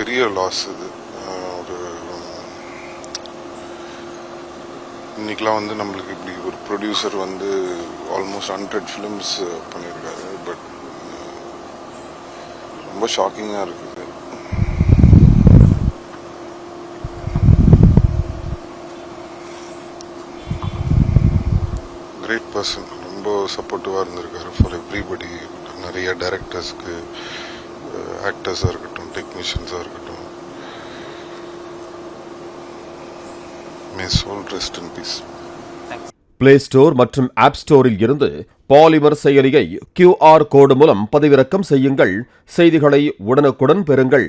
பெரிய லாஸ் இது. ஒரு இன்னைக்கெலாம் வந்து நம்மளுக்கு இப்படி ஒரு ப்ரொடியூசர் வந்து ஆல்மோஸ்ட் 100 ஃபிலிம்ஸ் பண்ணியிருக்காரு. பட் ரொம்ப ஷாக்கிங்காக இருக்குது. கிரேட் பர்சன், ரொம்ப சப்போர்ட்டிவாக இருந்திருக்காரு ஃபார் எவ்ரிபடி. நிறைய டைரக்டர்ஸ்க்கு, ஆக்டர்ஸாக இருக்கட்டும், டெக்னீஷியன்ஸாக இருக்கட்டும். May soul rest in peace. Play store மற்றும் ஆப் ஸ்டோரில் இருந்து பாலிமர் செயலியை QR கோடு மூலம் பதிவிறக்கம் செய்யுங்கள். செய்திகளை உடனுக்குடன் பெறுங்கள்.